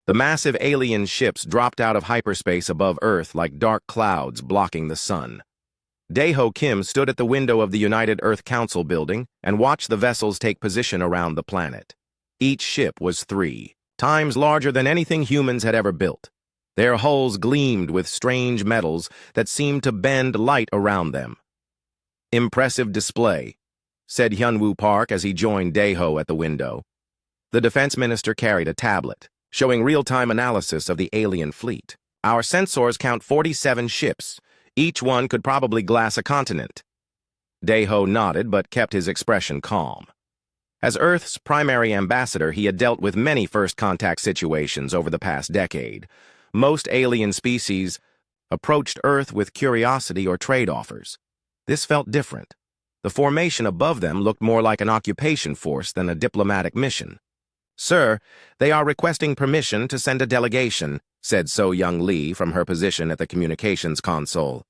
The massive alien ships dropped out of hyperspace above Earth like dark clouds blocking the sun. Daeho Kim stood at the window of the United Earth Council building and watched the vessels take position around the planet. Each ship was 3 times larger than anything humans had ever built. Their hulls gleamed with strange metals that seemed to bend light around them. "Impressive display," said Hyunwoo Park as he joined Daeho at the window. The defense minister carried a tablet, showing real-time analysis of the alien fleet. "Our sensors count 47 ships. Each one could probably glass a continent." Daeho nodded but kept his expression calm. As Earth's primary ambassador, he had dealt with many first-contact situations over the past decade. Most alien species approached Earth with curiosity or trade offers. This felt different. The formation above them looked more like an occupation force than a diplomatic mission. "Sir, they are requesting permission to send a delegation," said So-Young Lee from her position at the communications console.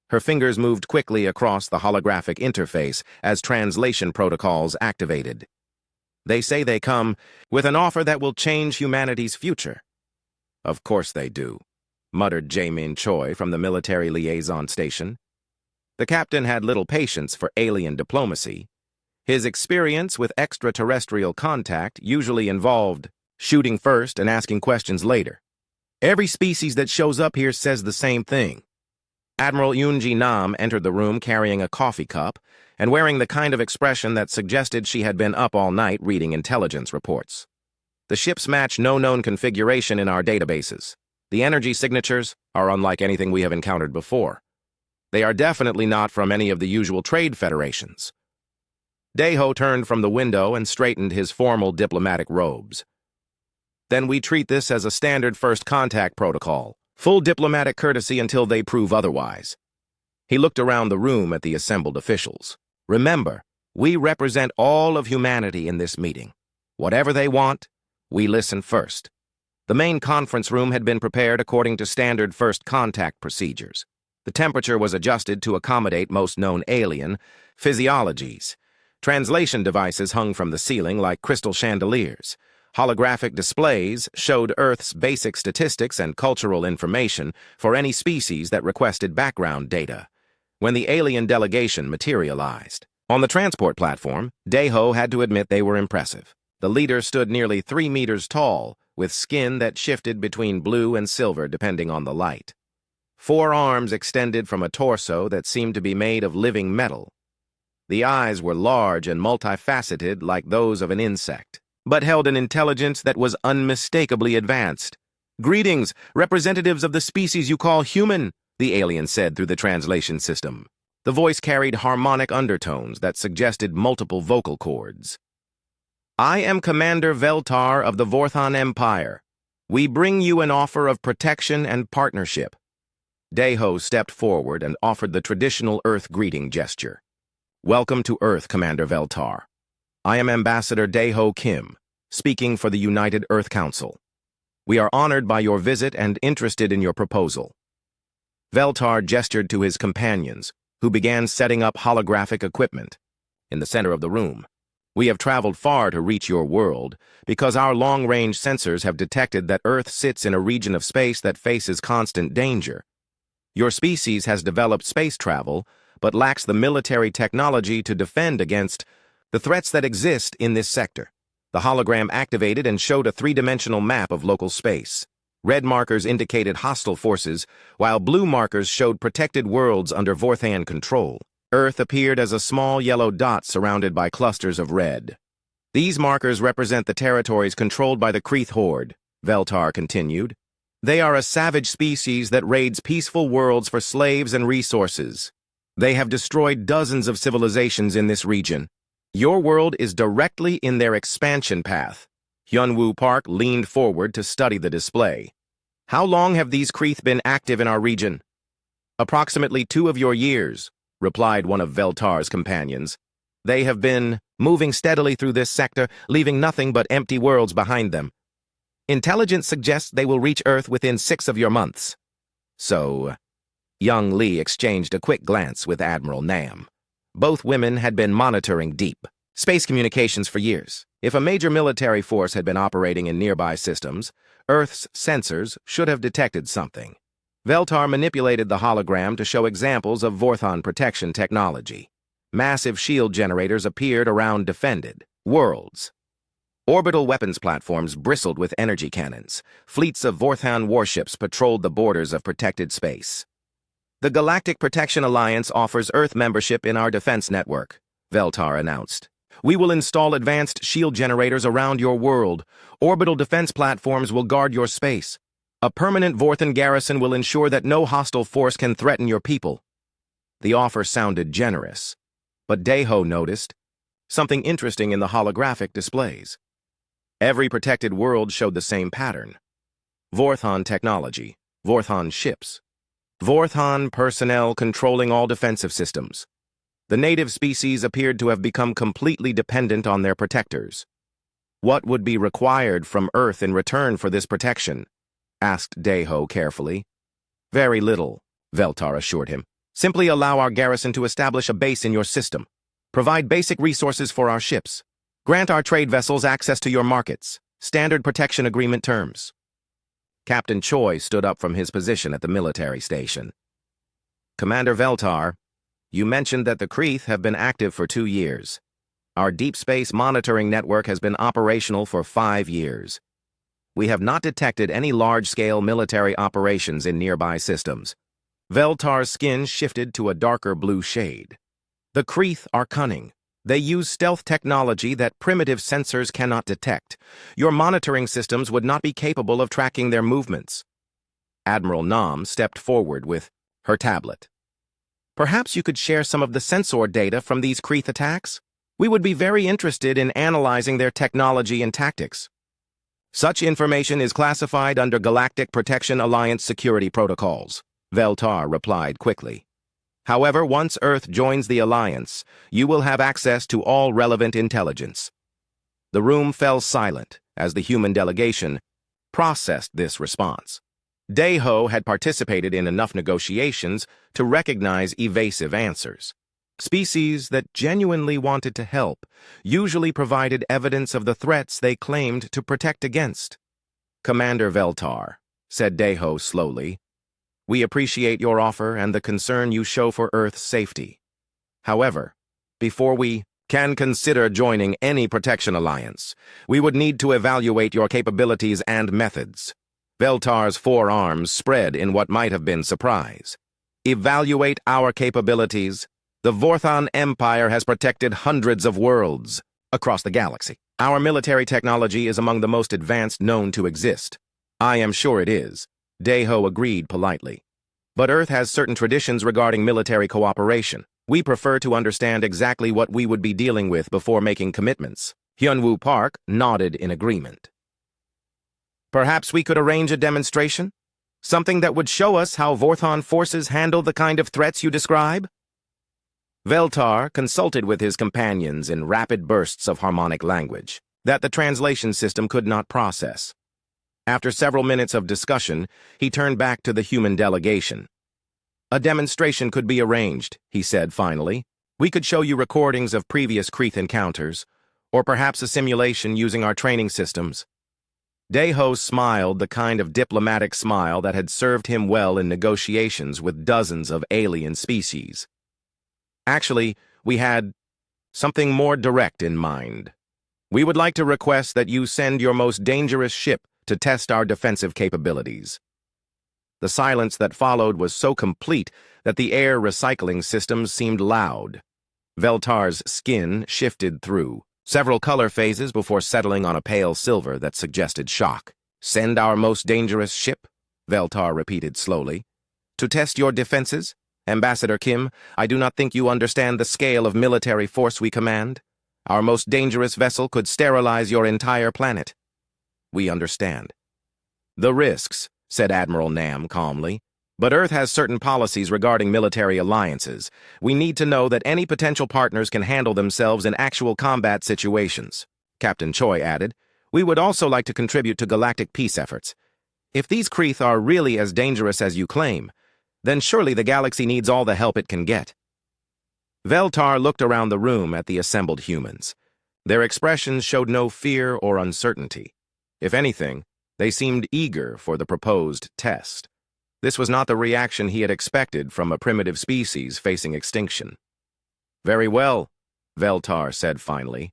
Her fingers moved quickly across the holographic interface as translation protocols activated. "They say they come with an offer that will change humanity's future." "Of course they do," muttered Jae-min Choi from the military liaison station. The captain had little patience for alien diplomacy. His experience with extraterrestrial contact usually involved shooting first and asking questions later. "Every species that shows up here says the same thing." Admiral Yoonji Nam entered the room carrying a coffee cup and wearing the kind of expression that suggested she had been up all night reading intelligence reports. "The ships match no known configuration in our databases. The energy signatures are unlike anything we have encountered before. They are definitely not from any of the usual trade federations." Daeho turned from the window and straightened his formal diplomatic robes. "Then we treat this as a standard first contact protocol. Full diplomatic courtesy until they prove otherwise." He looked around the room at the assembled officials. "Remember, we represent all of humanity in this meeting. Whatever they want, we listen first." The main conference room had been prepared according to standard first contact procedures. The temperature was adjusted to accommodate most known alien physiologies. Translation devices hung from the ceiling like crystal chandeliers. Holographic displays showed Earth's basic statistics and cultural information for any species that requested background data. When the alien delegation materialized on the transport platform, Daeho had to admit they were impressive. The leader stood nearly 3 meters tall, with skin that shifted between blue and silver depending on the light. 4 arms extended from a torso that seemed to be made of living metal. The eyes were large and multifaceted like those of an insect, but held an intelligence that was unmistakably advanced. "Greetings, representatives of the species you call human," the alien said through the translation system. The voice carried harmonic undertones that suggested multiple vocal cords. "I am Commander Veltar of the Vorthon Empire. We bring you an offer of protection and partnership." Daeho stepped forward and offered the traditional Earth greeting gesture. "Welcome to Earth, Commander Veltar. I am Ambassador Daeho Kim, speaking for the United Earth Council. We are honored by your visit and interested in your proposal." Veltar gestured to his companions, who began setting up holographic equipment. In the center of the room, "We have traveled far to reach your world because our long-range sensors have detected that Earth sits in a region of space that faces constant danger. Your species has developed space travel, but lacks the military technology to defend against the threats that exist in this sector." The hologram activated and showed a 3-dimensional map of local space. Red markers indicated hostile forces, while blue markers showed protected worlds under Vorthan control. Earth appeared as a small yellow dot surrounded by clusters of red. "These markers represent the territories controlled by the Kreeth Horde," Veltar continued. "They are a savage species that raids peaceful worlds for slaves and resources. They have destroyed dozens of civilizations in this region. Your world is directly in their expansion path." Hyunwoo Park leaned forward to study the display. "How long have these Kreeth been active in our region?" "Approximately 2 of your years," replied one of Veltar's companions. "They have been moving steadily through this sector, leaving nothing but empty worlds behind them. Intelligence suggests they will reach Earth within 6 of your months." "So..." Young Lee exchanged a quick glance with Admiral Nam. Both women had been monitoring deep space communications for years. If a major military force had been operating in nearby systems, Earth's sensors should have detected something. Veltar manipulated the hologram to show examples of Vorthon protection technology. Massive shield generators appeared around defended worlds. Orbital weapons platforms bristled with energy cannons. Fleets of Vorthon warships patrolled the borders of protected space. The Galactic Protection Alliance offers Earth membership in our defense network, Veltar announced. We will install advanced shield generators around your world. Orbital defense platforms will guard your space. A permanent Vorthon garrison will ensure that no hostile force can threaten your people. The offer sounded generous, but Deho noticed something interesting in the holographic displays. Every protected world showed the same pattern. Vorthon technology, Vorthon ships, Vorthon personnel controlling all defensive systems. The native species appeared to have become completely dependent on their protectors. What would be required from Earth in return for this protection? Asked Deho carefully. Very little, Veltar assured him. Simply allow our garrison to establish a base in your system. Provide basic resources for our ships. Grant our trade vessels access to your markets. Standard protection agreement terms. Captain Choi stood up from his position at the military station. Commander Veltar, you mentioned that the Kreeth have been active for 2 years. Our deep space monitoring network has been operational for 5 years. We have not detected any large-scale military operations in nearby systems. Veltar's skin shifted to a darker blue shade. The Kreeth are cunning. They use stealth technology that primitive sensors cannot detect. Your monitoring systems would not be capable of tracking their movements. Admiral Nam stepped forward with her tablet. Perhaps you could share some of the sensor data from these Kreeth attacks? We would be very interested in analyzing their technology and tactics. Such information is classified under Galactic Protection Alliance security protocols, Veltar replied quickly. However, once Earth joins the Alliance, you will have access to all relevant intelligence. The room fell silent as the human delegation processed this response. Deho had participated in enough negotiations to recognize evasive answers. Species that genuinely wanted to help usually provided evidence of the threats they claimed to protect against. Commander Veltar, said Deho slowly, we appreciate your offer and the concern you show for Earth's safety. However, before we can consider joining any protection alliance, we would need to evaluate your capabilities and methods. Veltar's forearms spread in what might have been surprise. Evaluate our capabilities. The Vorthon Empire has protected hundreds of worlds across the galaxy. Our military technology is among the most advanced known to exist. I am sure it is, Deho agreed politely. But Earth has certain traditions regarding military cooperation. We prefer to understand exactly what we would be dealing with before making commitments. Hyunwoo Park nodded in agreement. Perhaps we could arrange a demonstration? Something that would show us how Vorthon forces handle the kind of threats you describe? Veltar consulted with his companions in rapid bursts of harmonic language that the translation system could not process. After several minutes of discussion, he turned back to the human delegation. A demonstration could be arranged, he said finally. We could show you recordings of previous Kreeth encounters, or perhaps a simulation using our training systems. Deho smiled the kind of diplomatic smile that had served him well in negotiations with dozens of alien species. Actually, we had something more direct in mind. We would like to request that you send your most dangerous ship to test our defensive capabilities. The silence that followed was so complete that the air recycling systems seemed loud. Veltar's skin shifted through several color phases before settling on a pale silver that suggested shock. Send our most dangerous ship, Veltar repeated slowly, to test your defenses? Ambassador Kim, I do not think you understand the scale of military force we command. Our most dangerous vessel could sterilize your entire planet. We understand. The risks, said Admiral Nam calmly. But Earth has certain policies regarding military alliances. We need to know that any potential partners can handle themselves in actual combat situations. Captain Choi added, we would also like to contribute to galactic peace efforts. If these Kreeth are really as dangerous as you claim, then surely the galaxy needs all the help it can get. Veltar looked around the room at the assembled humans. Their expressions showed no fear or uncertainty. If anything, they seemed eager for the proposed test. This was not the reaction he had expected from a primitive species facing extinction. "Very well," Veltar said finally.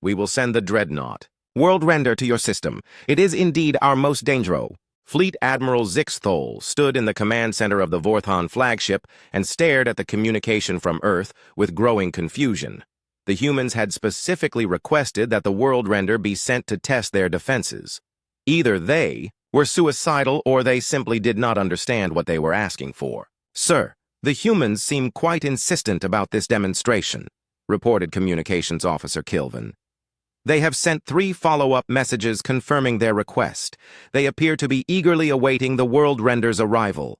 "We will send the Dreadnought. World render to your system. It is indeed our most dangerous." Fleet Admiral Zixthol stood in the command center of the Vorthon flagship and stared at the communication from Earth with growing confusion. The humans had specifically requested that the world render be sent to test their defenses. Either they were suicidal or they simply did not understand what they were asking for. "Sir, the humans seem quite insistent about this demonstration," reported Communications Officer Kilvin. "They have sent 3 follow-up messages confirming their request. They appear to be eagerly awaiting the world render's arrival."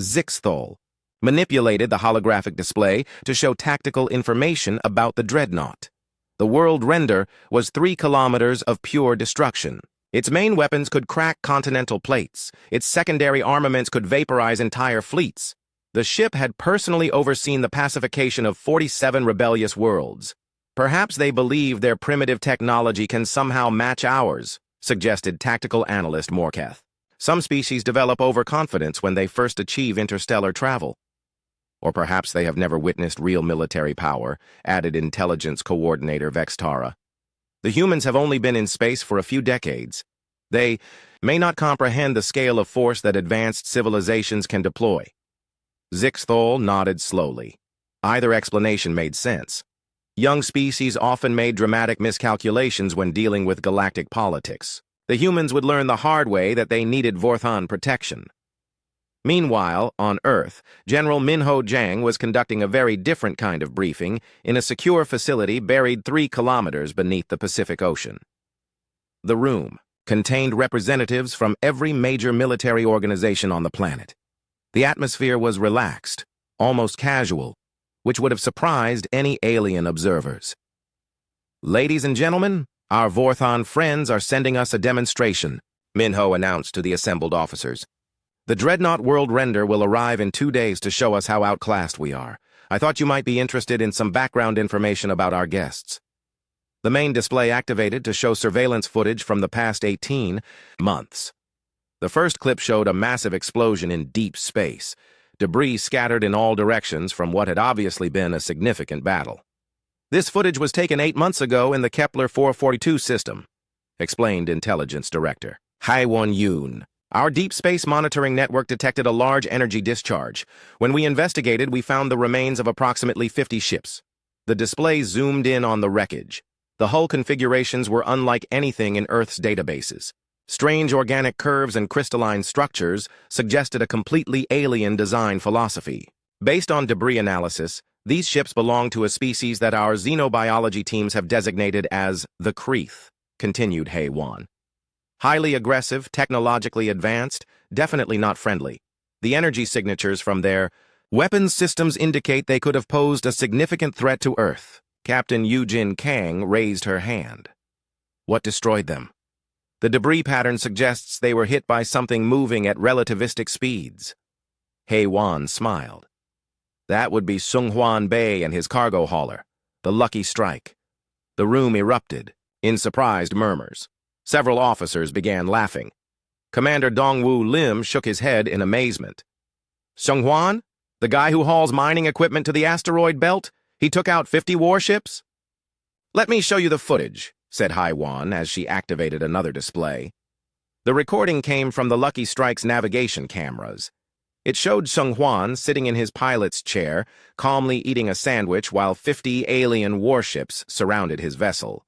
Zixthol manipulated the holographic display to show tactical information about the Dreadnought. The world render was 3 kilometers of pure destruction. Its main weapons could crack continental plates. Its secondary armaments could vaporize entire fleets. The ship had personally overseen the pacification of 47 rebellious worlds. "Perhaps they believe their primitive technology can somehow match ours," suggested tactical analyst Morketh. "Some species develop overconfidence when they first achieve interstellar travel." "Or perhaps they have never witnessed real military power," added intelligence coordinator Vextara. "The humans have only been in space for a few decades. They may not comprehend the scale of force that advanced civilizations can deploy." Zixthol nodded slowly. Either explanation made sense. Young species often made dramatic miscalculations when dealing with galactic politics. The humans would learn the hard way that they needed Vorthon protection. Meanwhile, on Earth, General Minho Jiang was conducting a very different kind of briefing in a secure facility buried 3 kilometers beneath the Pacific Ocean. The room contained representatives from every major military organization on the planet. The atmosphere was relaxed, almost casual, which would have surprised any alien observers. "Ladies and gentlemen, our Vorthon friends are sending us a demonstration," Minho announced to the assembled officers. "The Dreadnought World Render will arrive in 2 days to show us how outclassed we are. I thought you might be interested in some background information about our guests." The main display activated to show surveillance footage from the past 18 months. The first clip showed a massive explosion in deep space, debris scattered in all directions from what had obviously been a significant battle. "This footage was taken 8 months ago in the Kepler 442 system," explained Intelligence Director Haiwon Yoon. "Our deep space monitoring network detected a large energy discharge. When we investigated, we found the remains of approximately 50 ships. The display zoomed in on the wreckage. The hull configurations were unlike anything in Earth's databases. Strange organic curves and crystalline structures suggested a completely alien design philosophy. Based on debris analysis, these ships belong to a species that our xenobiology teams have designated as the Kreeth," continued Haiwon. "Highly aggressive, technologically advanced, definitely not friendly. The energy signatures from their weapons systems indicate they could have posed a significant threat to Earth." Captain Yujin Kang raised her hand. "What destroyed them?" "The debris pattern suggests they were hit by something moving at relativistic speeds." Haiwon smiled. "That would be Sunghuan Bei and his cargo hauler, the Lucky Strike." The room erupted in surprised murmurs. Several officers began laughing. Commander Dongwu Lim shook his head in amazement. "Sunghuan? The guy who hauls mining equipment to the asteroid belt? He took out 50 warships?" "Let me show you the footage," said Haiwon as she activated another display. The recording came from the Lucky Strike's navigation cameras. It showed Sunghuan sitting in his pilot's chair, calmly eating a sandwich while 50 alien warships surrounded his vessel.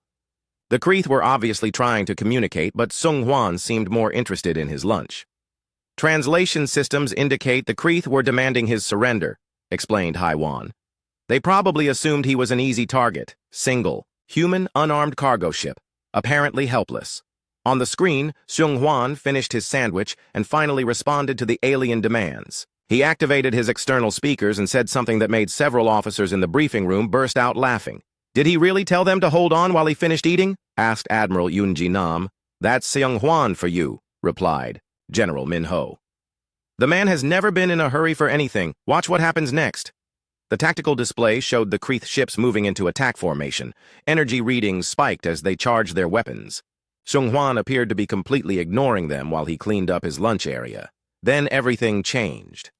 The Kreeth were obviously trying to communicate, but Sunghuan seemed more interested in his lunch. "Translation systems indicate the Kreeth were demanding his surrender," explained Haiwon. "They probably assumed he was an easy target, single, human, unarmed cargo ship, apparently helpless." On the screen, Sunghuan finished his sandwich and finally responded to the alien demands. He activated his external speakers and said something that made several officers in the briefing room burst out laughing. "Did he really tell them to hold on while he finished eating?" asked Admiral Yunji Nam. "That's Sunghuan for you," replied General Minho. "The man has never been in a hurry for anything. Watch what happens next." The tactical display showed the Kreeth ships moving into attack formation. Energy readings spiked as they charged their weapons. Xionghuan appeared to be completely ignoring them while he cleaned up his lunch area. Then everything changed.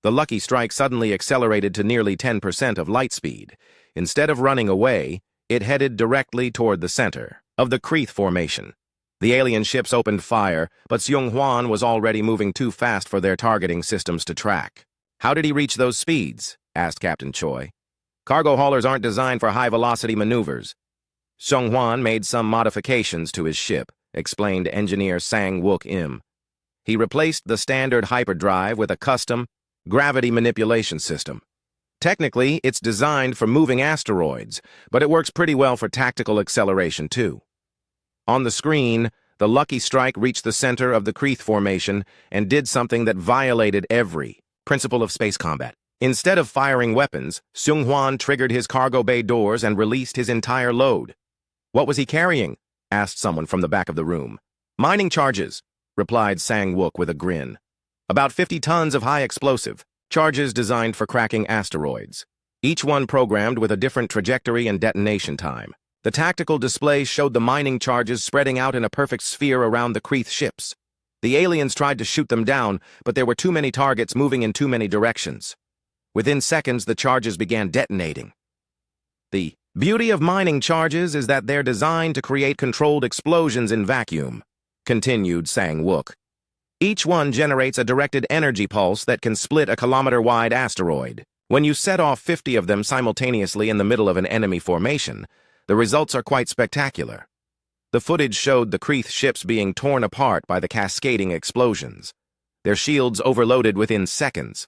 The Lucky Strike suddenly accelerated to nearly 10% of light speed. Instead of running away, it headed directly toward the center of the Kreeth formation. The alien ships opened fire, but Xionghuan was already moving too fast for their targeting systems to track. "How did he reach those speeds?" asked Captain Choi. "Cargo haulers aren't designed for high-velocity maneuvers." Xionghuan made some modifications to his ship, explained engineer Sang-Wook Im. He replaced the standard hyperdrive with a custom gravity manipulation system. Technically, it's designed for moving asteroids, but it works pretty well for tactical acceleration too. On the screen, the Lucky Strike reached the center of the Kreeth formation and did something that violated every principle of space combat. Instead of firing weapons, Xionghuan triggered his cargo bay doors and released his entire load. "What was he carrying?" asked someone from the back of the room. "Mining charges," replied Sang-Wook with a grin. "About 50 tons of high explosive, charges designed for cracking asteroids. Each one programmed with a different trajectory and detonation time. The tactical display showed the mining charges spreading out in a perfect sphere around the Kreeth ships. The aliens tried to shoot them down, but there were too many targets moving in too many directions. Within seconds, the charges began detonating. The beauty of mining charges is that they're designed to create controlled explosions in vacuum," continued Sang-Wook. "Each one generates a directed energy pulse that can split a kilometer-wide asteroid. When you set off 50 of them simultaneously in the middle of an enemy formation, the results are quite spectacular." The footage showed the Kreeth ships being torn apart by the cascading explosions. Their shields overloaded within seconds.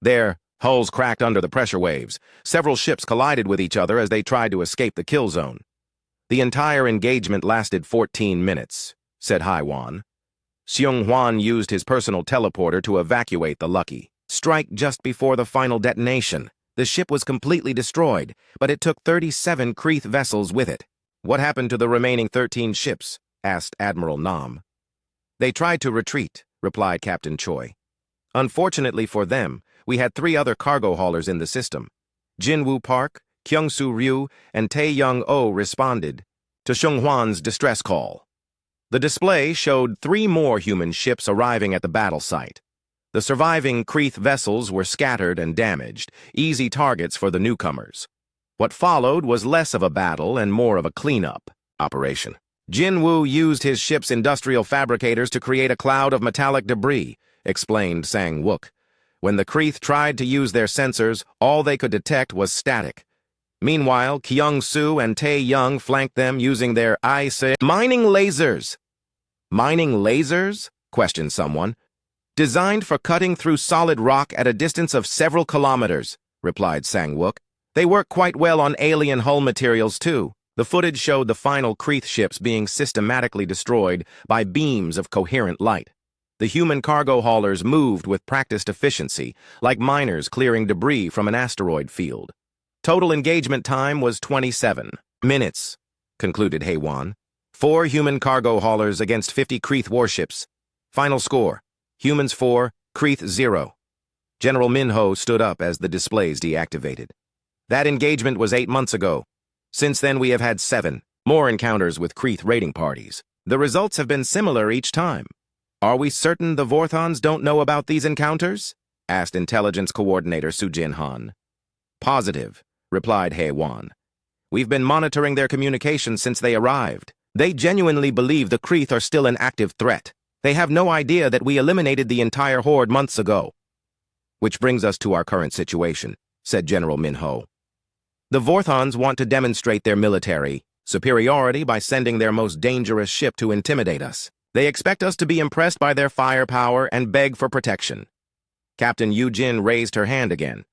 Their hulls cracked under the pressure waves. Several ships collided with each other as they tried to escape the kill zone. "The entire engagement lasted 14 minutes, said Haiwan. Xionghuan used his personal teleporter to evacuate the Lucky Strike just before the final detonation. The ship was completely destroyed, but it took 37 Kreeth vessels with it. "What happened to the remaining 13 ships?" asked Admiral Nam. "They tried to retreat," replied Captain Choi. "Unfortunately for them, we had 3 other cargo haulers in the system. Jinwoo Park, Kyungsoo Ryu, and Tae-Young-Oh responded to Xionghuan's distress call. The display showed 3 more human ships arriving at the battle site. The surviving Kreeth vessels were scattered and damaged, easy targets for the newcomers. What followed was less of a battle and more of a cleanup operation. Jinwoo used his ship's industrial fabricators to create a cloud of metallic debris, explained Sang-Wook. When the Kreeth tried to use their sensors, all they could detect was static. Meanwhile, Kyungsoo and Tae-Young flanked them using their mining lasers. "Mining lasers?" questioned someone. "Designed for cutting through solid rock at a distance of several kilometers," replied Sang-Wook. "They work quite well on alien hull materials, too." The footage showed the final Kreeth ships being systematically destroyed by beams of coherent light. The human cargo haulers moved with practiced efficiency, like miners clearing debris from an asteroid field. Total engagement time was 27 minutes, concluded Haiwan. 4 human cargo haulers against 50 Kreeth warships. Final score: humans 4, Kreeth 0. General Minho stood up as the displays deactivated. "That engagement was 8 months ago. Since then we have had 7 more encounters with Kreeth raiding parties. The results have been similar each time." "Are we certain the Vorthons don't know about these encounters?" asked Intelligence Coordinator Sujin Han. "Positive," replied Haiwan. "We've been monitoring their communications since they arrived. They genuinely believe the Kreeth are still an active threat. They have no idea that we eliminated the entire horde months ago." "Which brings us to our current situation," said General Minho. "The Vorthons want to demonstrate their military superiority by sending their most dangerous ship to intimidate us. They expect us to be impressed by their firepower and beg for protection." Captain Yu-Jin raised her hand again.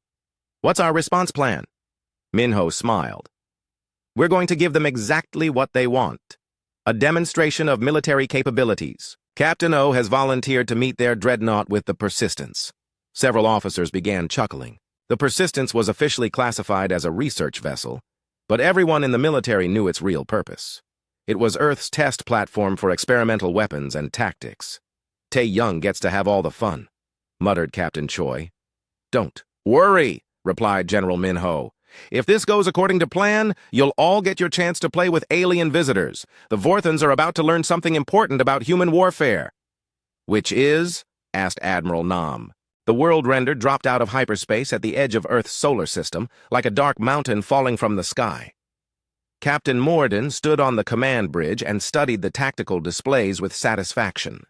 "What's our response plan?" Minho smiled. "We're going to give them exactly what they want. A demonstration of military capabilities. Captain O has volunteered to meet their dreadnought with the Persistence." Several officers began chuckling. The Persistence was officially classified as a research vessel, but everyone in the military knew its real purpose. It was Earth's test platform for experimental weapons and tactics. "Tae-Young gets to have all the fun," muttered Captain Choi. "Don't worry," replied General Minho. "If this goes according to plan, you'll all get your chance to play with alien visitors. The Vorthons are about to learn something important about human warfare." "Which is?" asked Admiral Nam. The world render dropped out of hyperspace at the edge of Earth's solar system, like a dark mountain falling from the sky. Captain Morden stood on the command bridge and studied the tactical displays with satisfaction.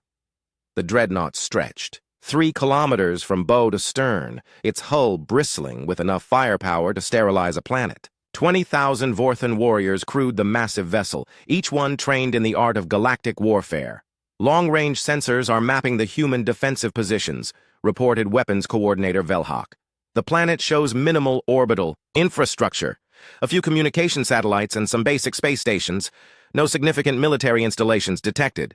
The dreadnought stretched, 3 kilometers from bow to stern, its hull bristling with enough firepower to sterilize a planet. 20,000 Vorthon warriors crewed the massive vessel, each one trained in the art of galactic warfare. "Long-range sensors are mapping the human defensive positions," reported Weapons Coordinator Velhak. "The planet shows minimal orbital infrastructure, a few communication satellites and some basic space stations. No significant military installations detected."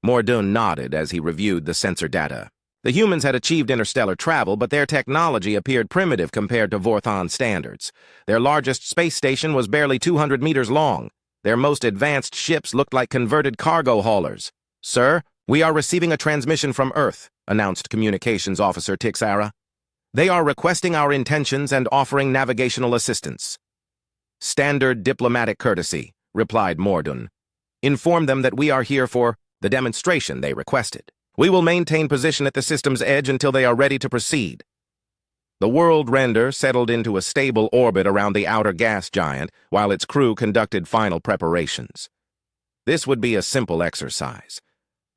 Mordun nodded as he reviewed the sensor data. The humans had achieved interstellar travel, but their technology appeared primitive compared to Vorthon standards. Their largest space station was barely 200 meters long. Their most advanced ships looked like converted cargo haulers. "Sir, we are receiving a transmission from Earth," announced Communications Officer Tixara. "They are requesting our intentions and offering navigational assistance." "Standard diplomatic courtesy," replied Mordun. "Inform them that we are here for the demonstration they requested. We will maintain position at the system's edge until they are ready to proceed." The world render settled into a stable orbit around the outer gas giant while its crew conducted final preparations. This would be a simple exercise.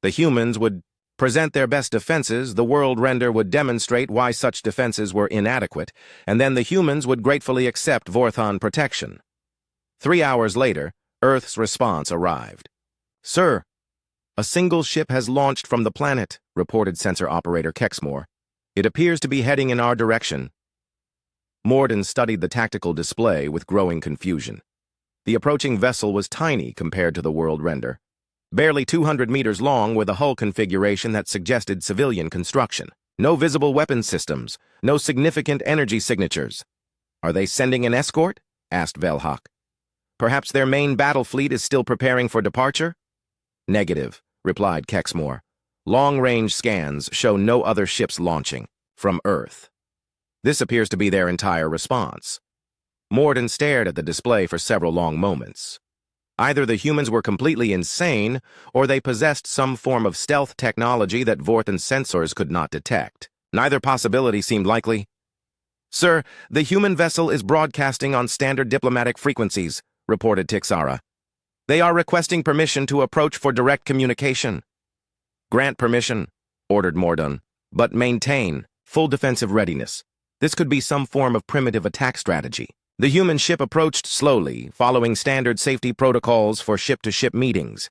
The humans would present their best defenses, the world render would demonstrate why such defenses were inadequate, and then the humans would gratefully accept Vorthon protection. 3 hours later, Earth's response arrived. "Sir, a single ship has launched from the planet," reported sensor operator Kexmore. "It appears to be heading in our direction." Morden studied the tactical display with growing confusion. The approaching vessel was tiny compared to the world render. Barely 200 meters long with a hull configuration that suggested civilian construction. No visible weapon systems, no significant energy signatures. "Are they sending an escort?" asked Velhak. "Perhaps their main battle fleet is still preparing for departure?" "Negative," replied Kexmore. "Long-range scans show no other ships launching from Earth. This appears to be their entire response." Morden stared at the display for several long moments. Either the humans were completely insane, or they possessed some form of stealth technology that Vorthon sensors could not detect. Neither possibility seemed likely. "Sir, the human vessel is broadcasting on standard diplomatic frequencies," reported Tixara. "They are requesting permission to approach for direct communication." "Grant permission," ordered Mordun, "but maintain full defensive readiness. This could be some form of primitive attack strategy." The human ship approached slowly, following standard safety protocols for ship-to-ship meetings.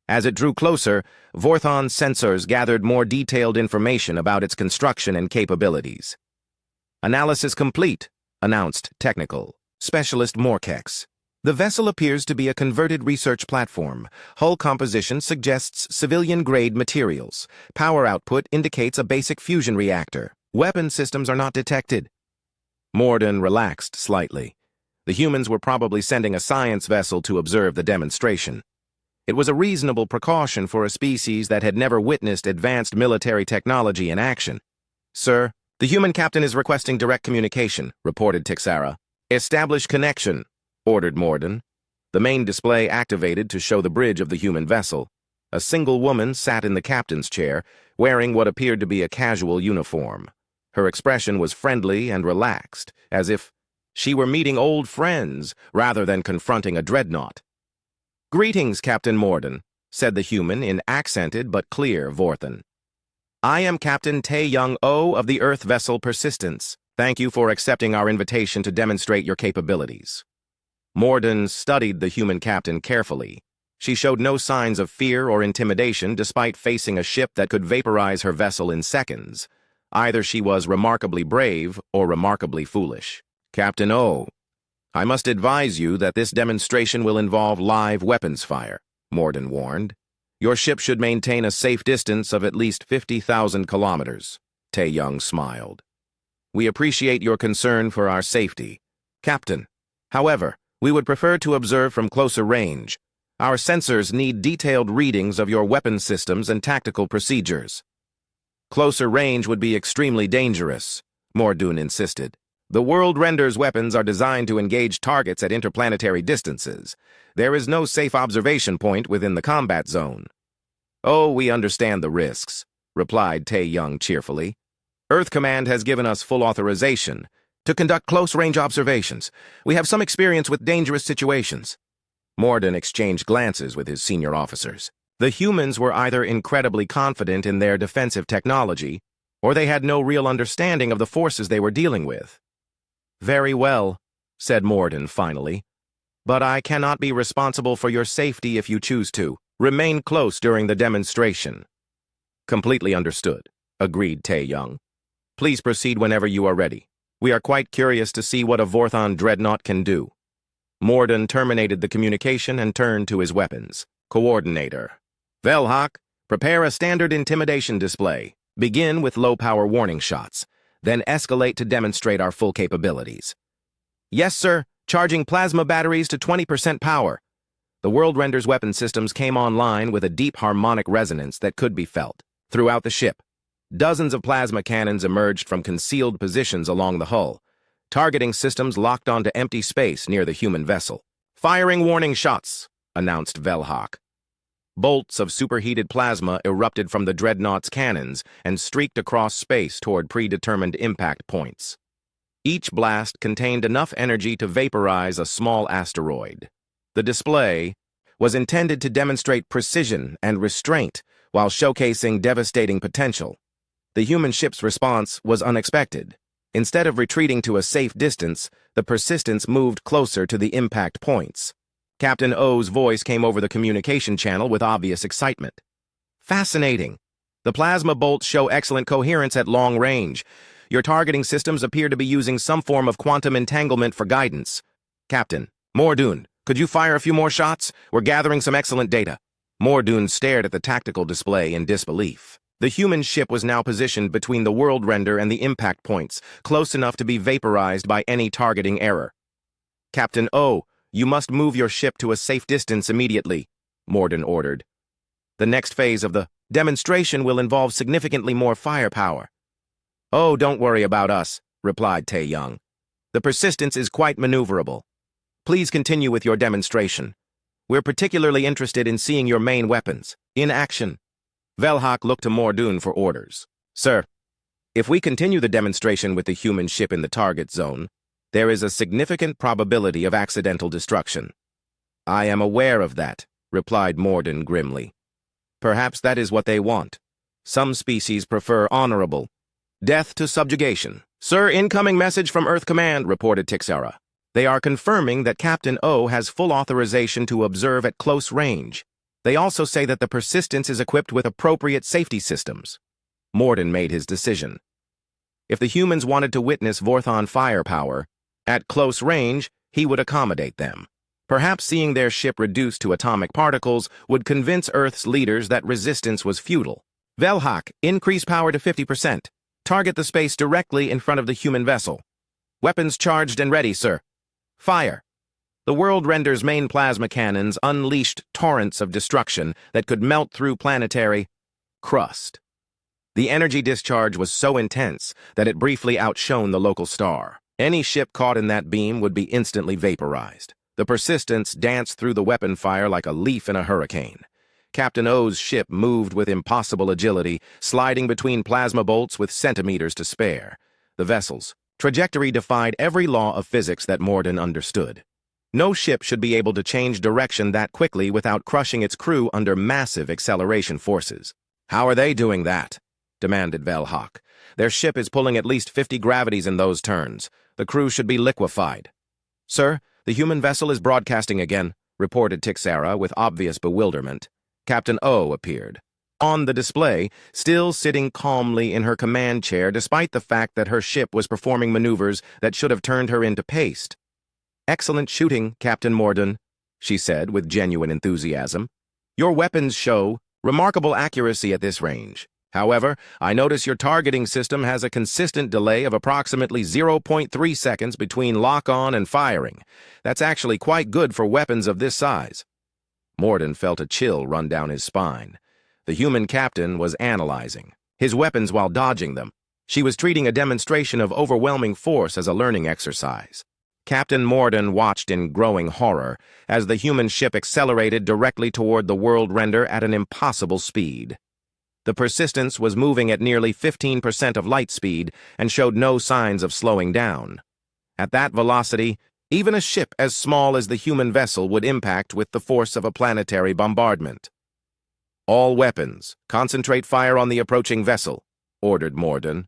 As it drew closer, Vorthon sensors gathered more detailed information about its construction and capabilities. "Analysis complete," announced Technical Specialist Morkex. "The vessel appears to be a converted research platform. Hull composition suggests civilian-grade materials. Power output indicates a basic fusion reactor. Weapon systems are not detected." Morden relaxed slightly. The humans were probably sending a science vessel to observe the demonstration. It was a reasonable precaution for a species that had never witnessed advanced military technology in action. "Sir, the human captain is requesting direct communication," reported Tixara. "Establish connection," ordered Morden. The main display activated to show the bridge of the human vessel. A single woman sat in the captain's chair, wearing what appeared to be a casual uniform. Her expression was friendly and relaxed, as if she were meeting old friends rather than confronting a dreadnought. "Greetings, Captain Morden," said the human in accented but clear Vorthon. "I am Captain Tae-Young-Oh of the Earth vessel Persistence. Thank you for accepting our invitation to demonstrate your capabilities." Morden studied the human captain carefully. She showed no signs of fear or intimidation despite facing a ship that could vaporize her vessel in seconds. Either she was remarkably brave or remarkably foolish. "Captain O, I must advise you that this demonstration will involve live weapons fire," Morden warned. "Your ship should maintain a safe distance of at least 50,000 kilometers." Tae-Young smiled. "We appreciate your concern for our safety, Captain. However, we would prefer to observe from closer range. Our sensors need detailed readings of your weapon systems and tactical procedures." "Closer range would be extremely dangerous," Mordun insisted. The world render's weapons are designed to engage targets at interplanetary distances. There is no safe observation point within the combat zone. Oh, we understand the risks, replied Tae-young cheerfully. Earth Command has given us full authorization to conduct close-range observations. We have some experience with dangerous situations. Morden exchanged glances with his senior officers. The humans were either incredibly confident in their defensive technology, or they had no real understanding of the forces they were dealing with. Very well, said Morden finally. But I cannot be responsible for your safety if you choose to. Remain close during the demonstration. Completely understood, agreed Tae-young. Please proceed whenever you are ready. We are quite curious to see what a Vorthon dreadnought can do. Morden terminated the communication and turned to his weapons. Coordinator. Velhak, prepare a standard intimidation display. Begin with low-power warning shots, then escalate to demonstrate our full capabilities. Yes, sir. Charging plasma batteries to 20% power. The World Render's weapon systems came online with a deep harmonic resonance that could be felt. Throughout the ship, dozens of plasma cannons emerged from concealed positions along the hull. Targeting systems locked onto empty space near the human vessel. Firing warning shots, announced Velhak. Bolts of superheated plasma erupted from the dreadnought's cannons and streaked across space toward predetermined impact points. Each blast contained enough energy to vaporize a small asteroid. The display was intended to demonstrate precision and restraint while showcasing devastating potential. The human ship's response was unexpected. Instead of retreating to a safe distance, the Persistence moved closer to the impact points. Captain O's voice came over the communication channel with obvious excitement. Fascinating. The plasma bolts show excellent coherence at long range. Your targeting systems appear to be using some form of quantum entanglement for guidance. Captain, Mordoon, could you fire a few more shots? We're gathering some excellent data. Mordoon stared at the tactical display in disbelief. The human ship was now positioned between the world render and the impact points, close enough to be vaporized by any targeting error. Captain O, you must move your ship to a safe distance immediately, Morden ordered. The next phase of the demonstration will involve significantly more firepower. Oh, don't worry about us, replied Tae-young. The Persistence is quite maneuverable. Please continue with your demonstration. We're particularly interested in seeing your main weapons in action. Velhak looked to Mordoon for orders. Sir, if we continue the demonstration with the human ship in the target zone, there is a significant probability of accidental destruction. I am aware of that, replied Morden grimly. Perhaps that is what they want. Some species prefer honorable death to subjugation. Sir, incoming message from Earth Command, reported Tixara. They are confirming that Captain O has full authorization to observe at close range. They also say that the Persistence is equipped with appropriate safety systems. Morden made his decision. If the humans wanted to witness Vorthon firepower, at close range, he would accommodate them. Perhaps seeing their ship reduced to atomic particles would convince Earth's leaders that resistance was futile. Velhak, increase power to 50%. Target the space directly in front of the human vessel. Weapons charged and ready, sir. Fire. The World Render's main plasma cannons unleashed torrents of destruction that could melt through planetary crust. The energy discharge was so intense that it briefly outshone the local star. Any ship caught in that beam would be instantly vaporized. The Persistence danced through the weapon fire like a leaf in a hurricane. Captain O's ship moved with impossible agility, sliding between plasma bolts with centimeters to spare. The vessel's trajectory defied every law of physics that Morden understood. No ship should be able to change direction that quickly without crushing its crew under massive acceleration forces. How are they doing that? Demanded Velhak. Their ship is pulling at least 50 gravities in those turns. The crew should be liquefied. Sir, the human vessel is broadcasting again, reported Tixara with obvious bewilderment. Captain O appeared. On the display, still sitting calmly in her command chair despite the fact that her ship was performing maneuvers that should have turned her into paste. Excellent shooting, Captain Morden, she said with genuine enthusiasm. Your weapons show remarkable accuracy at this range. However, I notice your targeting system has a consistent delay of approximately 0.3 seconds between lock-on and firing. That's actually quite good for weapons of this size. Morden felt a chill run down his spine. The human captain was analyzing his weapons while dodging them. She was treating a demonstration of overwhelming force as a learning exercise. Captain Morden watched in growing horror as the human ship accelerated directly toward the world render at an impossible speed. The Persistence was moving at nearly 15% of light speed and showed no signs of slowing down. At that velocity, even a ship as small as the human vessel would impact with the force of a planetary bombardment. "All weapons, concentrate fire on the approaching vessel," ordered Morden.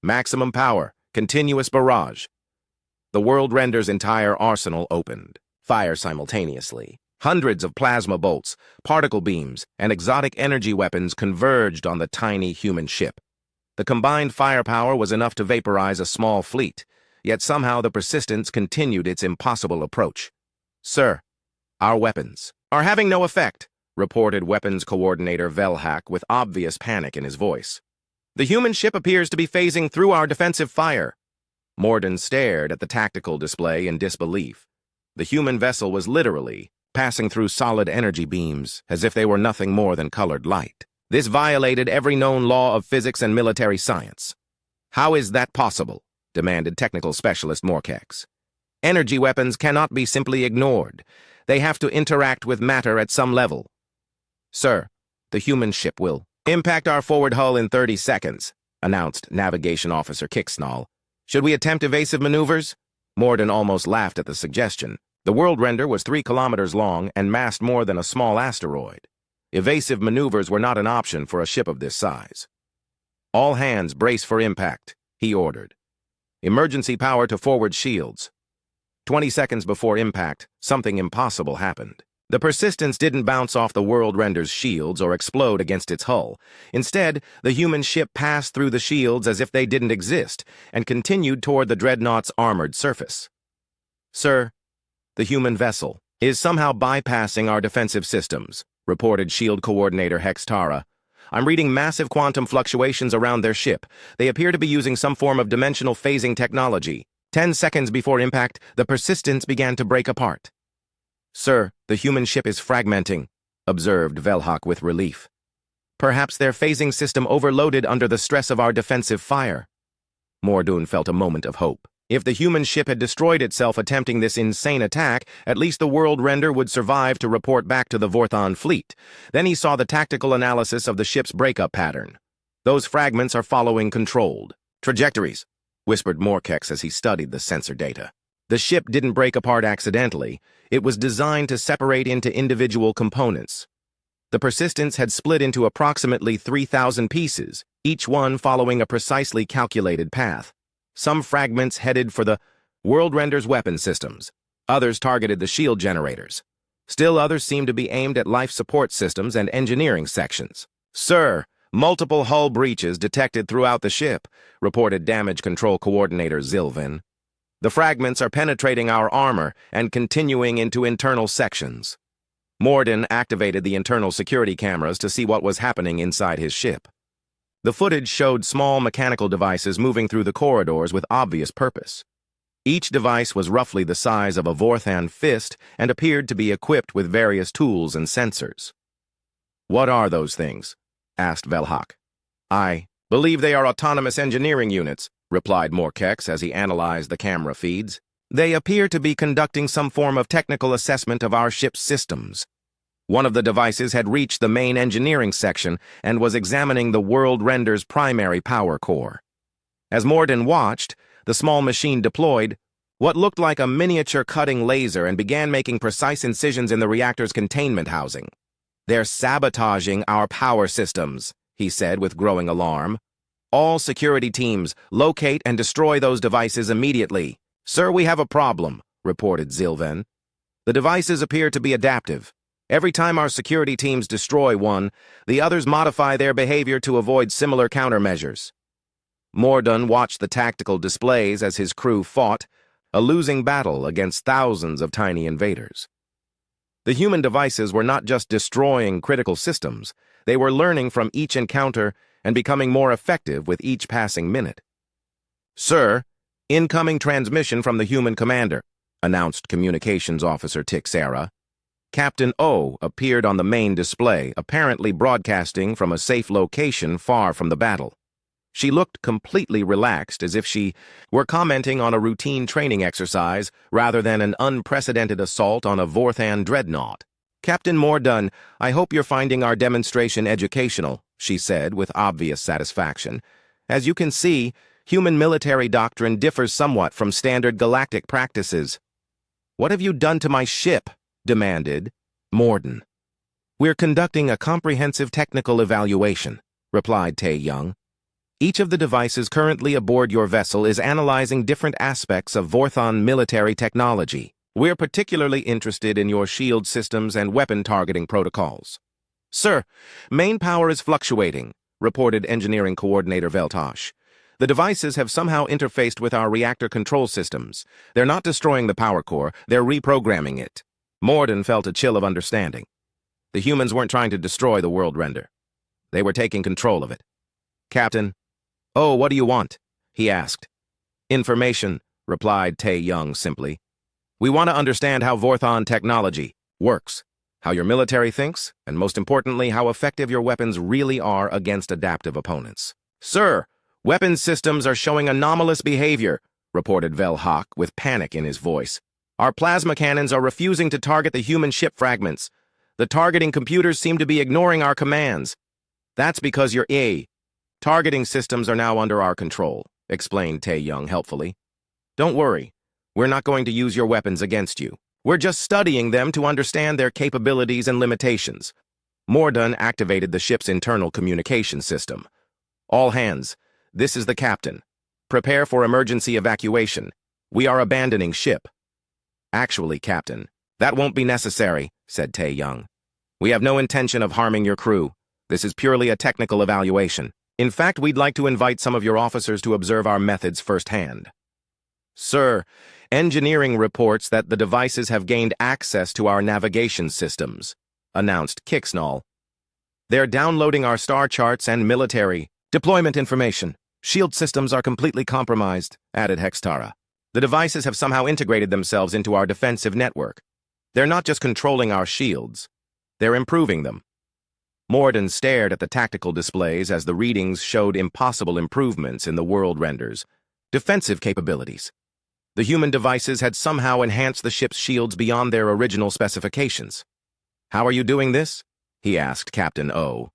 "Maximum power, continuous barrage." The world render's entire arsenal opened. Fire simultaneously. Hundreds of plasma bolts, particle beams, and exotic energy weapons converged on the tiny human ship. The combined firepower was enough to vaporize a small fleet, yet somehow the Persistence continued its impossible approach. "Sir, our weapons are having no effect," reported Weapons Coordinator Velhak with obvious panic in his voice. "The human ship appears to be phasing through our defensive fire." Morden stared at the tactical display in disbelief. The human vessel was literally passing through solid energy beams as if they were nothing more than colored light. This violated every known law of physics and military science. "How is that possible?" demanded technical specialist Morkex. "Energy weapons cannot be simply ignored. They have to interact with matter at some level." "Sir, the human ship will impact our forward hull in 30 seconds, announced Navigation Officer Kicksnall. "Should we attempt evasive maneuvers?" Morden almost laughed at the suggestion. The world render was 3 kilometers long and massed more than a small asteroid. Evasive maneuvers were not an option for a ship of this size. "All hands brace for impact," he ordered. "Emergency power to forward shields." 20 seconds before impact, something impossible happened. The Persistence didn't bounce off the world render's shields or explode against its hull. Instead, the human ship passed through the shields as if they didn't exist and continued toward the dreadnought's armored surface. "Sir, the human vessel is somehow bypassing our defensive systems," reported Shield Coordinator Hextara. "I'm reading massive quantum fluctuations around their ship. They appear to be using some form of dimensional phasing technology. 10 seconds before impact, the Persistence began to break apart." "Sir, the human ship is fragmenting," observed Velhak with relief. "Perhaps their phasing system overloaded under the stress of our defensive fire." Mordoun felt a moment of hope. If the human ship had destroyed itself attempting this insane attack, at least the world render would survive to report back to the Vorthon fleet. Then he saw the tactical analysis of the ship's breakup pattern. "Those fragments are following controlled trajectories," whispered Morkex as he studied the sensor data. The ship didn't break apart accidentally. It was designed to separate into individual components. The Persistence had split into approximately 3,000 pieces, each one following a precisely calculated path. Some fragments headed for the world render's weapon systems. Others targeted the shield generators. Still others seemed to be aimed at life support systems and engineering sections. "Sir, multiple hull breaches detected throughout the ship," reported Damage Control Coordinator Zilvin. "The fragments are penetrating our armor and continuing into internal sections." Morden activated the internal security cameras to see what was happening inside his ship. The footage showed small mechanical devices moving through the corridors with obvious purpose. Each device was roughly the size of a Vorthan fist and appeared to be equipped with various tools and sensors. "What are those things?" asked Velhak. "I believe they are autonomous engineering units," replied Morkex as he analyzed the camera feeds. "They appear to be conducting some form of technical assessment of our ship's systems." One of the devices had reached the main engineering section and was examining the world render's primary power core. As Morden watched, the small machine deployed what looked like a miniature cutting laser and began making precise incisions in the reactor's containment housing. "They're sabotaging our power systems," he said with growing alarm. "All security teams, locate and destroy those devices immediately." "Sir, we have a problem," reported Zilven. "The devices appear to be adaptive. Every time our security teams destroy one, the others modify their behavior to avoid similar countermeasures." Morden watched the tactical displays as his crew fought, a losing battle against thousands of tiny invaders. The human devices were not just destroying critical systems, they were learning from each encounter and becoming more effective with each passing minute. "Sir, incoming transmission from the human commander," announced Communications Officer Tixera. Captain O appeared on the main display, apparently broadcasting from a safe location far from the battle. She looked completely relaxed, as if she were commenting on a routine training exercise rather than an unprecedented assault on a Vorthan dreadnought. "Captain Mordun, I hope you're finding our demonstration educational," she said with obvious satisfaction. "As you can see, human military doctrine differs somewhat from standard galactic practices." "What have you done to my ship?" demanded Mordun. "We're conducting a comprehensive technical evaluation," replied Tae-Young. "Each of the devices currently aboard your vessel is analyzing different aspects of Vorthan military technology. We're particularly interested in your shield systems and weapon targeting protocols." "Sir, main power is fluctuating," reported Engineering Coordinator Veltosh. "The devices have somehow interfaced with our reactor control systems. They're not destroying the power core, they're reprogramming it." Mordun felt a chill of understanding. The humans weren't trying to destroy the world render. They were taking control of it. "Captain." "Oh, what do you want?" he asked. "Information," replied Tae-Young simply. "We want to understand how Vorthan technology works, how your military thinks, and most importantly, how effective your weapons really are against adaptive opponents." "Sir, weapons systems are showing anomalous behavior," reported Velhak with panic in his voice. "Our plasma cannons are refusing to target the human ship fragments. The targeting computers seem to be ignoring our commands." "That's because your targeting systems are now under our control," explained Tae-Young helpfully. "Don't worry, we're not going to use your weapons against you. We're just studying them to understand their capabilities and limitations." Mordun activated the ship's internal communication system. "All hands, this is the captain. Prepare for emergency evacuation. We are abandoning ship." "Actually, Captain, that won't be necessary," said Tae-Young. "We have no intention of harming your crew. This is purely a technical evaluation. In fact, we'd like to invite some of your officers to observe our methods firsthand." "Sir, engineering reports that the devices have gained access to our navigation systems," announced Kixnall. "They're downloading our star charts and military deployment information. Shield systems are completely compromised," added Hextara. "The devices have somehow integrated themselves into our defensive network. They're not just controlling our shields, they're improving them." Mordun stared at the tactical displays as the readings showed impossible improvements in the world renders. Defensive capabilities. The human devices had somehow enhanced the ship's shields beyond their original specifications. "How are you doing this?" he asked Captain O.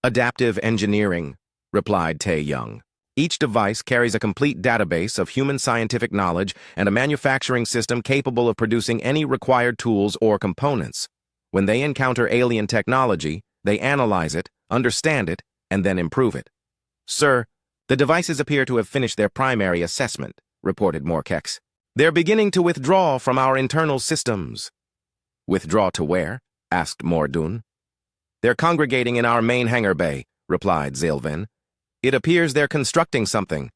"Adaptive engineering," replied Tae-Young. "Each device carries a complete database of human scientific knowledge and a manufacturing system capable of producing any required tools or components. When they encounter alien technology, they analyze it, understand it, and then improve it." "Sir, the devices appear to have finished their primary assessment," reported Morkex. "They're beginning to withdraw from our internal systems." "Withdraw to where?" asked Mordun. "They're congregating in our main hangar bay," replied Zilvin. "It appears they're constructing something."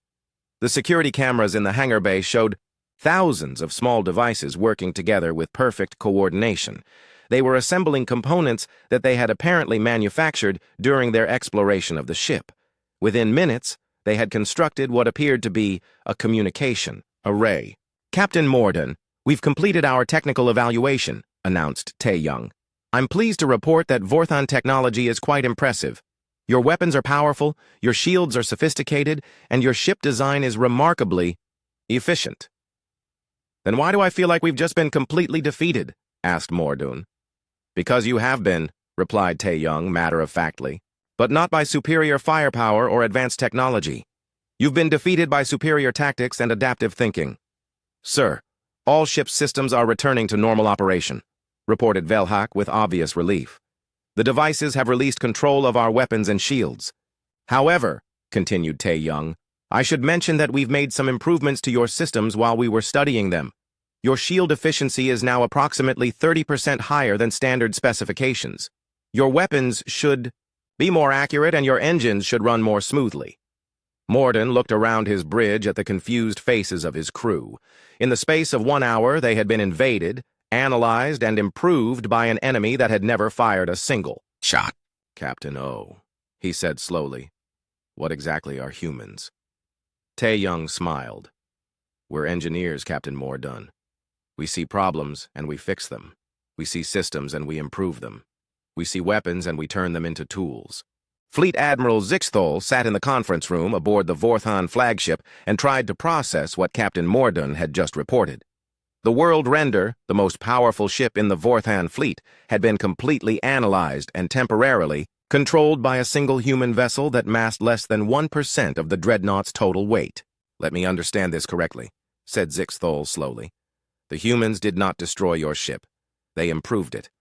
The security cameras in the hangar bay showed thousands of small devices working together with perfect coordination. They were assembling components that they had apparently manufactured during their exploration of the ship. Within minutes, they had constructed what appeared to be a communication array. "Captain Mordun, we've completed our technical evaluation," announced Tae-Young. "I'm pleased to report that Vorthan technology is quite impressive. Your weapons are powerful, your shields are sophisticated, and your ship design is remarkably efficient." "Then why do I feel like we've just been completely defeated?" asked Mordun. "Because you have been," replied Tae-Young matter-of-factly, "but not by superior firepower or advanced technology. You've been defeated by superior tactics and adaptive thinking." "Sir, all ship systems are returning to normal operation," reported Velhak with obvious relief. "The devices have released control of our weapons and shields. However," continued Tae-Young, "I should mention that we've made some improvements to your systems while we were studying them. Your shield efficiency is now approximately 30% higher than standard specifications. Your weapons should be more accurate and your engines should run more smoothly." Mordun looked around his bridge at the confused faces of his crew. In the space of 1 hour, they had been invaded, analyzed, and improved by an enemy that had never fired a single shot. "Captain O," he said slowly, "what exactly are humans?" Tae-Young smiled. "We're engineers, Captain Mordun. We see problems and we fix them. We see systems and we improve them. We see weapons and we turn them into tools." Fleet Admiral Zixthol sat in the conference room aboard the Vorthon flagship and tried to process what Captain Mordun had just reported. The World Render, the most powerful ship in the Vorthon fleet, had been completely analyzed and temporarily controlled by a single human vessel that massed less than 1% of the dreadnought's total weight. "Let me understand this correctly," said Zixthol slowly. "The humans did not destroy your ship. They improved it."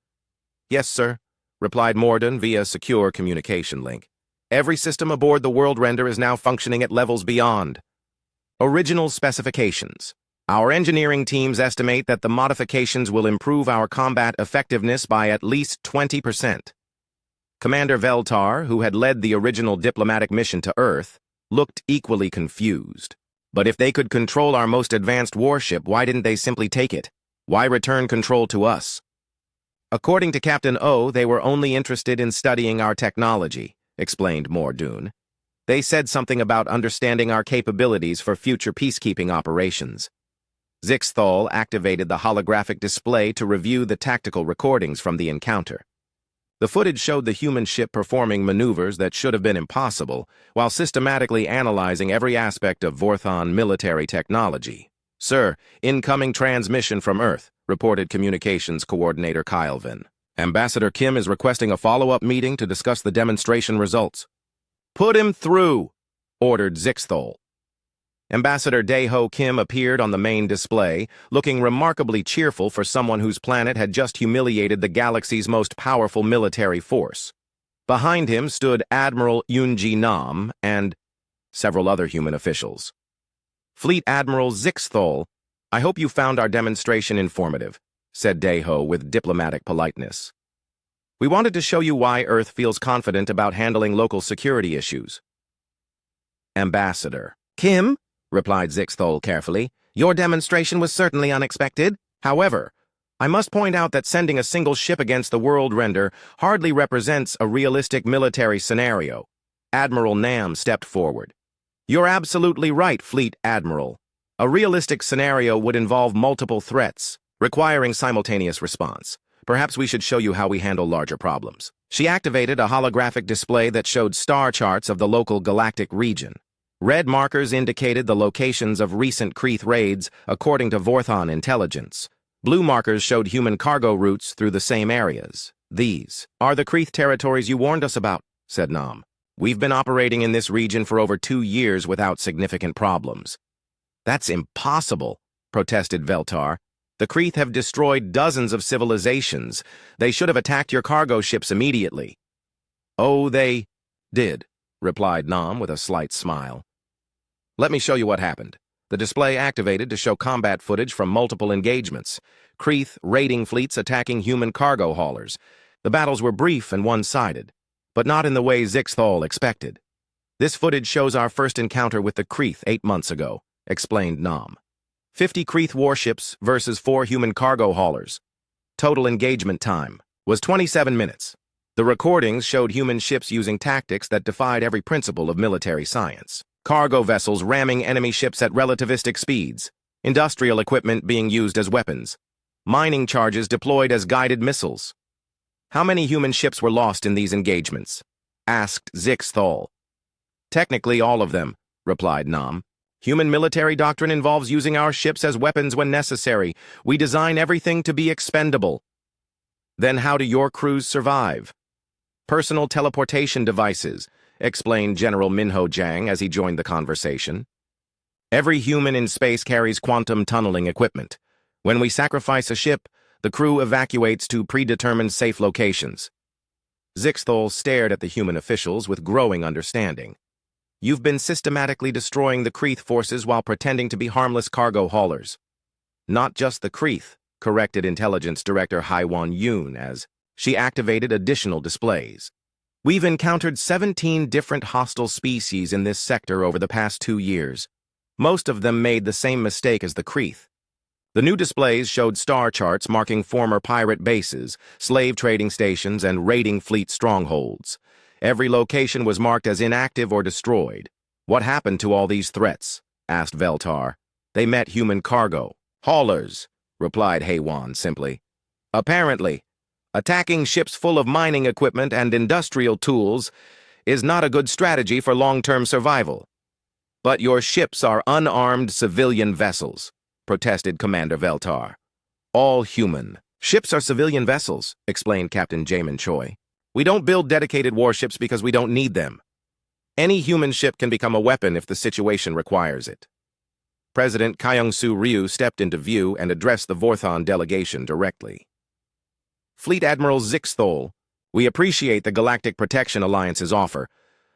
"Yes, sir," replied Mordun via secure communication link. "Every system aboard the World Render is now functioning at levels beyond original specifications. Our engineering teams estimate that the modifications will improve our combat effectiveness by at least 20%. Commander Veltar, who had led the original diplomatic mission to Earth, looked equally confused. "But if they could control our most advanced warship, why didn't they simply take it? Why return control to us?" "According to Captain O, they were only interested in studying our technology," explained Mordun. "They said something about understanding our capabilities for future peacekeeping operations." Zixthol activated the holographic display to review the tactical recordings from the encounter. The footage showed the human ship performing maneuvers that should have been impossible, while systematically analyzing every aspect of Vorthon military technology. "Sir, incoming transmission from Earth," reported Communications Coordinator Kylvin. "Ambassador Kim is requesting a follow-up meeting to discuss the demonstration results." "Put him through," ordered Zixthol. Ambassador Daeho Kim appeared on the main display, looking remarkably cheerful for someone whose planet had just humiliated the galaxy's most powerful military force. Behind him stood Admiral Yunji Nam and several other human officials. "Fleet Admiral Zixthol, I hope you found our demonstration informative," said Daeho with diplomatic politeness. "We wanted to show you why Earth feels confident about handling local security issues." "Ambassador Kim," replied Zixthol carefully, "your demonstration was certainly unexpected. However, I must point out that sending a single ship against the World Render hardly represents a realistic military scenario." Admiral Nam stepped forward. "You're absolutely right, Fleet Admiral. A realistic scenario would involve multiple threats, requiring simultaneous response. Perhaps we should show you how we handle larger problems." She activated a holographic display that showed star charts of the local galactic region. Red markers indicated the locations of recent Kreeth raids according to Vorthon intelligence. Blue markers showed human cargo routes through the same areas. "These are the Kreeth territories you warned us about," said Nam. "We've been operating in this region for over 2 years without significant problems." "That's impossible," protested Veltar. "The Kreeth have destroyed dozens of civilizations. They should have attacked your cargo ships immediately." "Oh, they did," replied Nam with a slight smile. "Let me show you what happened." The display activated to show combat footage from multiple engagements. Kreeth raiding fleets attacking human cargo haulers. The battles were brief and one-sided, but not in the way Zixthol expected. "This footage shows our first encounter with the Kreeth 8 months ago," explained Nam. 50 Kreeth warships versus 4 human cargo haulers. Total engagement time was 27 minutes. The recordings showed human ships using tactics that defied every principle of military science. Cargo vessels ramming enemy ships at relativistic speeds, industrial equipment being used as weapons, mining charges deployed as guided missiles. "How many human ships were lost in these engagements?" asked Zixthol. "Technically all of them," replied Nam. "Human military doctrine involves using our ships as weapons when necessary. We design everything to be expendable." "Then how do your crews survive?" "Personal teleportation devices," explained General Minho Jang as he joined the conversation. "Every human in space carries quantum tunneling equipment. When we sacrifice a ship, the crew evacuates to predetermined safe locations." Zixthol stared at the human officials with growing understanding. "You've been systematically destroying the Kreeth forces while pretending to be harmless cargo haulers." "Not just the Kreeth," corrected Intelligence Director Haiwan Yoon as she activated additional displays. "We've encountered 17 different hostile species in this sector over the past 2 years. Most of them made the same mistake as the Kreeth." The new displays showed star charts marking former pirate bases, slave trading stations, and raiding fleet strongholds. Every location was marked as inactive or destroyed. "What happened to all these threats?" asked Veltar. "They met human cargo haulers," replied Haiwan simply. "Apparently, attacking ships full of mining equipment and industrial tools is not a good strategy for long-term survival. But your ships are unarmed civilian vessels, protested Commander Veltar. All human. Ships are civilian vessels, explained Captain Jamin Choi. We don't build dedicated warships because we don't need them. Any human ship can become a weapon if the situation requires it. President Kyung-Soo Ryu stepped into view and addressed the Vorthon delegation directly. Fleet Admiral Zixthol, we appreciate the Galactic Protection Alliance's offer,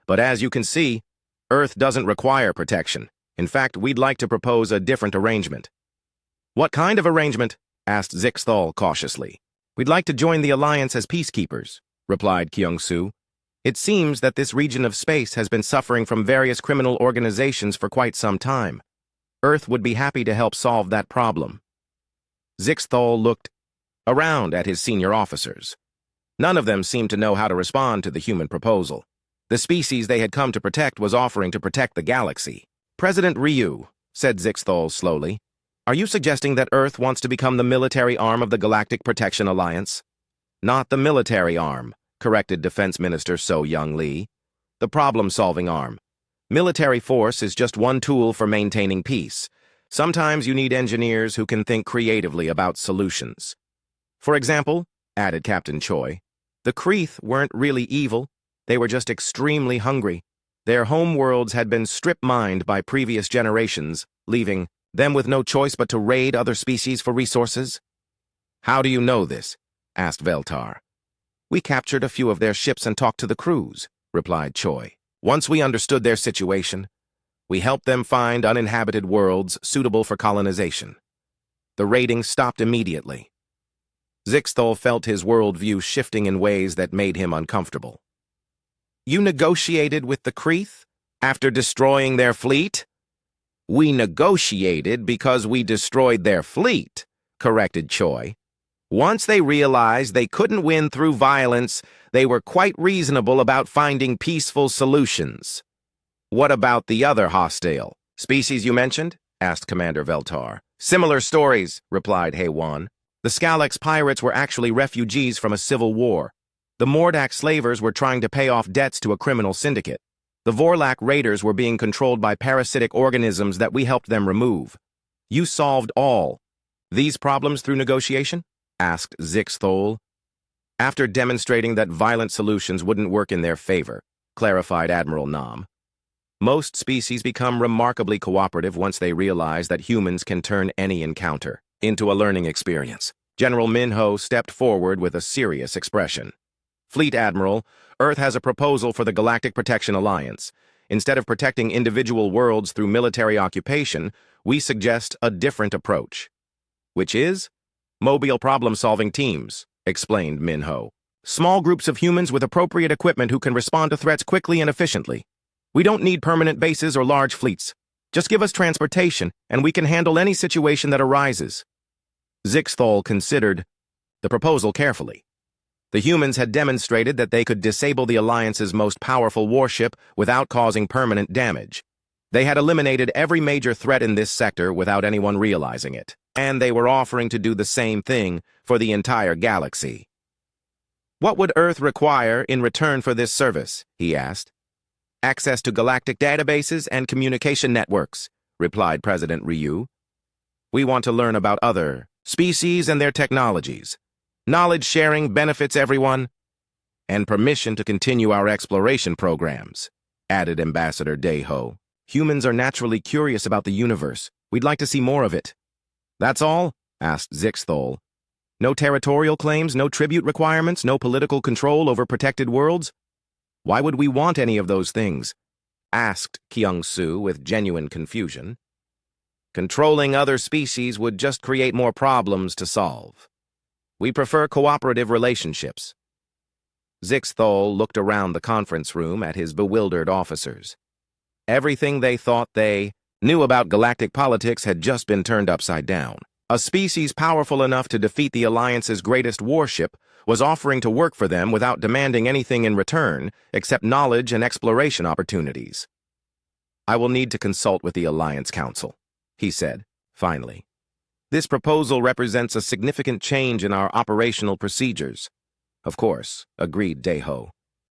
but as you can see, Earth doesn't require protection. In fact, we'd like to propose a different arrangement. What kind of arrangement? Asked Zixthol cautiously. We'd like to join the Alliance as peacekeepers, replied Kyung-Soo. It seems that this region of space has been suffering from various criminal organizations for quite some time. Earth would be happy to help solve that problem. Zixthol looked around at his senior officers. None of them seemed to know how to respond to the human proposal. The species they had come to protect was offering to protect the galaxy. President Ryu, said Zixthol slowly, are you suggesting that Earth wants to become the military arm of the Galactic Protection Alliance? Not the military arm, corrected Defense Minister So Young Lee. The problem-solving arm. Military force is just one tool for maintaining peace. Sometimes you need engineers who can think creatively about solutions. For example, added Captain Choi, the Kreeth weren't really evil. They were just extremely hungry. Their home worlds had been strip-mined by previous generations, leaving them with no choice but to raid other species for resources. How do you know this? Asked Veltar. We captured a few of their ships and talked to the crews, replied Choi. Once we understood their situation, we helped them find uninhabited worlds suitable for colonization. The raiding stopped immediately. Zixthol felt his worldview shifting in ways that made him uncomfortable. You negotiated with the Kreeth after destroying their fleet? We negotiated because we destroyed their fleet, corrected Choi. Once they realized they couldn't win through violence, they were quite reasonable about finding peaceful solutions. What about the other hostile species you mentioned? Asked Commander Veltar. Similar stories, replied Haewon. The Skalax pirates were actually refugees from a civil war. The Mordak slavers were trying to pay off debts to a criminal syndicate. The Vorlak raiders were being controlled by parasitic organisms that we helped them remove. You solved all these problems through negotiation? Asked Zixthol. After demonstrating that violent solutions wouldn't work in their favor, clarified Admiral Nam. Most species become remarkably cooperative once they realize that humans can turn any encounter into a learning experience. General Minho stepped forward with a serious expression. Fleet Admiral, Earth has a proposal for the Galactic Protection Alliance. Instead of protecting individual worlds through military occupation, we suggest a different approach. Which is? Mobile problem-solving teams, explained Minho. Small groups of humans with appropriate equipment who can respond to threats quickly and efficiently. We don't need permanent bases or large fleets. Just give us transportation, and we can handle any situation that arises. Zixthol considered the proposal carefully. The humans had demonstrated that they could disable the Alliance's most powerful warship without causing permanent damage. They had eliminated every major threat in this sector without anyone realizing it, and they were offering to do the same thing for the entire galaxy. What would Earth require in return for this service? He asked. Access to galactic databases and communication networks, replied President Ryu. We want to learn about other species and their technologies. Knowledge sharing benefits everyone, and permission to continue our exploration programs, added Ambassador Daeho. Humans are naturally curious about the universe. We'd like to see more of it. That's all? Asked Zixthol. No territorial claims, no tribute requirements, no political control over protected worlds? Why would we want any of those things? Asked Kyung-Soo with genuine confusion. Controlling other species would just create more problems to solve. We prefer cooperative relationships. Zixthol looked around the conference room at his bewildered officers. Everything they thought they knew about galactic politics had just been turned upside down. A species powerful enough to defeat the Alliance's greatest warship was offering to work for them without demanding anything in return except knowledge and exploration opportunities. I will need to consult with the Alliance Council, he said, finally. This proposal represents a significant change in our operational procedures. Of course, agreed Daeho.